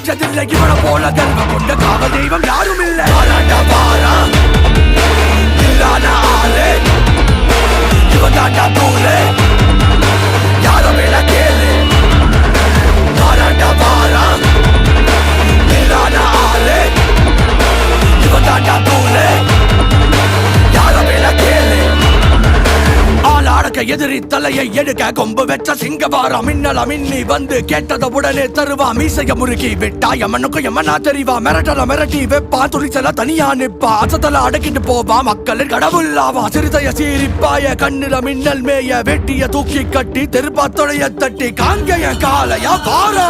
பெற்றதில்லை இவனை போல கர்வம் கொண்ட காவல் தெய்வம் யாரும் இல்லை. இல்லாத ஆளு இவன் தாண்டா தூளு, யார வேணா கேளு. வாராண்டா வாரான் இல்லாத ஆளு இவன் தாண்டா தூளு, யார வேணா கேளு. எதிரி தலையை எடுக்க கொம்பு வெற்ற சிங்கவாரா மின்னல மின்னி வந்து கேட்டத உடனே தருவா. மீசைய முறுக்கி விட்டா எமனுக்கு எமனா தெரிவா. மிரட்டல மிரட்டி வெப்பா, துணிச்சல தனியா நிப்பா. அசத்தல அடக்கிட்டு போவா, மக்களின் கடவுளாவா. சிறுதைய சீரிப்பாய கண்ணில மின்னல் மேய வெட்டிய தூக்கி கட்டி தெருப்பா தொடைய தட்டி காங்கைய காலையா வாரா.